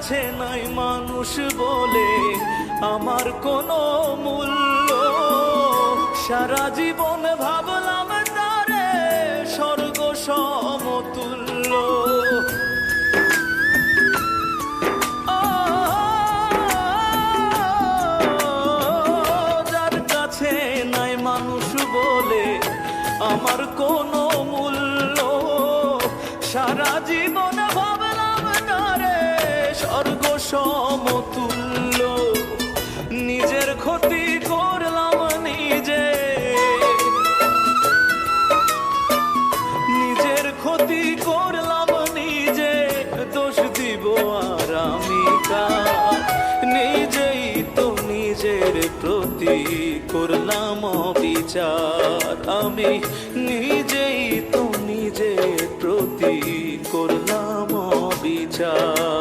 কাছে নাই মানুষ বলে আমার কোনো মূল্য। সারা জীবন ভাবলাম তারে স্বর্গ সমতুল্য। যার কাছে নাই মানুষ বলে আমার কোনো মূল্য, সারা জীবন ভাবলাম তারে স্বর্গ সমতুল্য। নিজের ক্ষতি করলাম নিজে, নিজের ক্ষতি করলাম নিজে, দোষ দিব আর আমি কার? নিজেই তো নিজের প্রতি করলাম বিচার, আমি নিজেই তো নিজের প্রতি করলাম বিচার।